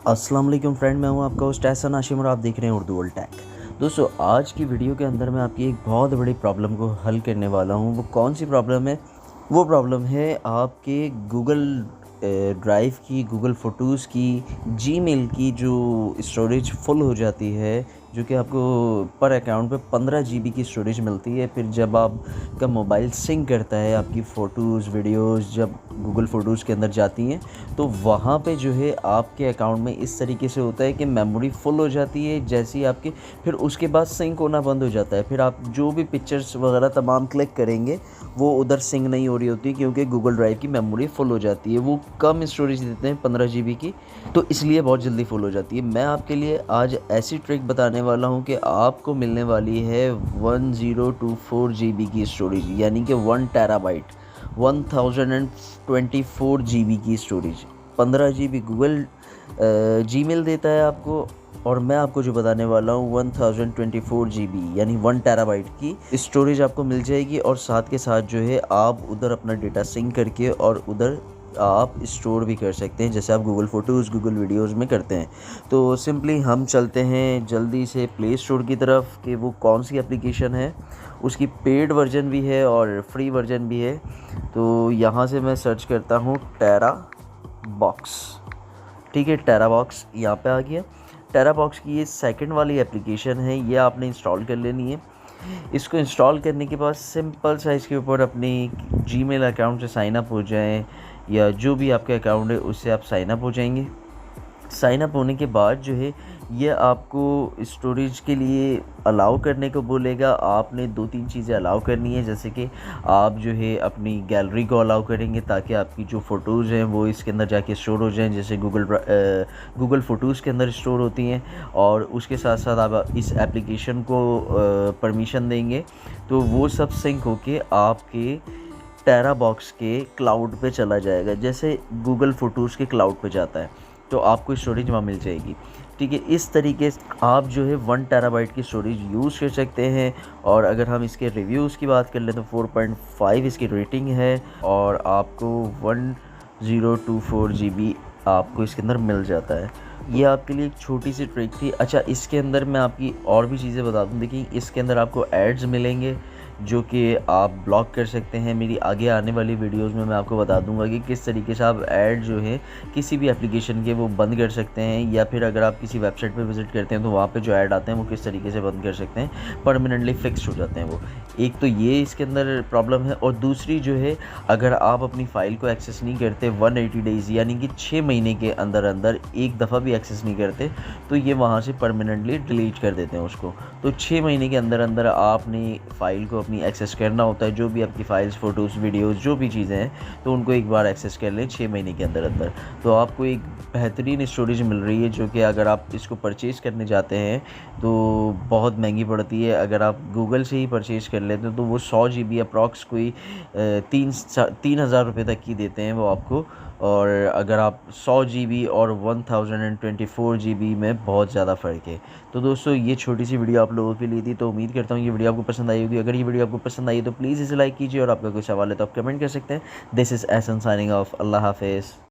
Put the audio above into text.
अस्सलाम वालेकुम फ्रेंड, मैं हूं आपका होस्ट एहसन हाशिम और आप देख रहे हैं उर्दू वर्ल्ड टेक। दोस्तों, आज की वीडियो के अंदर मैं आपकी एक बहुत बड़ी प्रॉब्लम को हल करने वाला हूं। वो कौन सी प्रॉब्लम है? वो प्रॉब्लम है आपके गूगल ड्राइव की, गूगल फ़ोटोज़ की, जीमेल की जो स्टोरेज फुल हो जाती है, जो कि आपको पर अकाउंट पे 15 जीबी की स्टोरेज मिलती है। फिर जब आपका मोबाइल सिंक करता है आपकी फ़ोटोज़, वीडियोज़ जब गूगल फ़ोटोज़ के अंदर जाती हैं, तो वहाँ पे जो है आपके अकाउंट में इस तरीके से होता है कि मेमोरी फुल हो जाती है। जैसे ही आपके फिर उसके बाद सिंक होना बंद हो जाता है। फिर आप जो भी पिक्चर्स वगैरह तमाम क्लिक करेंगे, वो उधर सिंक नहीं हो रही होती, क्योंकि गूगल ड्राइव की मेमोरी फुल हो जाती है। वो कम स्टोरेज देते हैं 15 जीबी की, तो इसलिए बहुत जल्दी फुल हो जाती है। मैं आपके लिए आज ऐसी ट्रिक बताने वाला हूँ कि आपको मिलने वाली है 1024 जीबी की स्टोरेज, यानी कि 1 टेराबाइट, 1024 जीबी की स्टोरेज। 15 जीबी गूगल जीमेल देता है आपको, और मैं आपको जो बताने वाला हूँ 1024 जीबी यानी 1 टेराबाइट की स्टोरेज आपको मिल जाएगी। और साथ के साथ जो है आप उधर अपना डेटा सिंक करके और उधर आप स्टोर भी कर सकते हैं, जैसे आप गूगल फ़ोटोज़, गूगल वीडियोज़ में करते हैं। तो सिंपली हम चलते हैं जल्दी से प्ले स्टोर की तरफ कि वो कौन सी एप्लीकेशन है। उसकी पेड वर्जन भी है और फ्री वर्जन भी है। तो यहाँ से मैं सर्च करता हूँ टेरा बॉक्स। ठीक है, टेरा बॉक्स यहाँ पे आ गया। टेरा बॉक्स की ये सेकंड वाली एप्लीकेशन है, ये आपने इंस्टॉल कर लेनी है। इसको इंस्टॉल करने के बाद सिंपल सा इसके ऊपर अपनी जीमेल अकाउंट से साइन अप हो जाएं, या जो भी आपका अकाउंट है उससे आप साइन अप हो जाएंगे। साइन अप होने के बाद जो है ये आपको स्टोरेज के लिए अलाउ करने को बोलेगा। आपने 2-3 चीज़ें अलाउ करनी है, जैसे कि आप जो है अपनी गैलरी को अलाउ करेंगे ताकि आपकी जो फ़ोटोज़ हैं वो इसके अंदर जाके स्टोर हो जाएं, जैसे गूगल फ़ोटोज़ के अंदर स्टोर होती हैं। और उसके साथ साथ आप इस एप्लीकेशन को परमिशन देंगे तो वो सब सिंक होके आपके टेरा बॉक्स के क्लाउड पे चला जाएगा, जैसे गूगल फ़ोटोज़ के क्लाउड पे जाता है, तो आपको स्टोरेज वहाँ मिल जाएगी। ठीक है, इस तरीके से आप जो है 1 टेराबाइट की स्टोरेज यूज़ कर सकते हैं। और अगर हम इसके रिव्यूज़ की बात कर लें तो 4.5 इसकी रेटिंग है, और आपको 1024 जीबी आपको इसके अंदर मिल जाता है। ये आपके लिए एक छोटी सी ट्रिक थी। अच्छा, इसके अंदर मैं आपकी और भी चीज़ें बता दूँ। देखिए, इसके अंदर आपको एड्स मिलेंगे जो कि आप ब्लॉक कर सकते हैं। मेरी आगे आने वाली वीडियोस में मैं आपको बता दूंगा कि किस तरीके से आप ऐड जो है किसी भी एप्लीकेशन के वो बंद कर सकते हैं, या फिर अगर आप किसी वेबसाइट पे विज़िट करते हैं तो वहाँ पे जो ऐड आते हैं वो किस तरीके से बंद कर सकते हैं, परमानेंटली फिक्स हो जाते हैं वो। एक तो ये इसके अंदर प्रॉब्लम है, और दूसरी जो है, अगर आप अपनी फ़ाइल को एक्सेस नहीं करते 180 डेज़ यानी कि 6 महीने के अंदर अंदर एक दफ़ा भी एक्सेस नहीं करते, तो ये वहाँ से परमानेंटली डिलीट कर देते हैं उसको। तो 6 महीने के अंदर अंदर आपने फ़ाइल को अपनी एक्सेस करना होता है, जो भी आपकी फ़ाइल्स, फ़ोटोज़, वीडियोज़ जो भी चीज़ें हैं, तो उनको एक बार एक्सेस कर लें 6 महीने के अंदर अंदर। तो आपको एक बेहतरीन स्टोरेज मिल रही है, जो कि अगर आप इसको परचेज़ करने जाते हैं तो बहुत महंगी पड़ती है। अगर आप गूगल से ही परचेज़ कर लेते हैं तो वो 100 जीबी अप्रॉक्स कोई 3,000 रुपये तक की देते हैं वो आपको। और अगर आप 100 जीबी और 1024 जीबी में बहुत ज़्यादा फ़र्क है। तो दोस्तों, ये छोटी सी वीडियो आप लोगों के लिए थी, तो उम्मीद करता हूँ ये वीडियो आपको पसंद आई होगी। अगर ये वीडियो आपको पसंद आई तो प्लीज़ इसे लाइक कीजिए, और आपका कोई सवाल है तो आप कमेंट कर सकते हैं। This is Ehsan signing off. अल्लाह हाफ़िज़।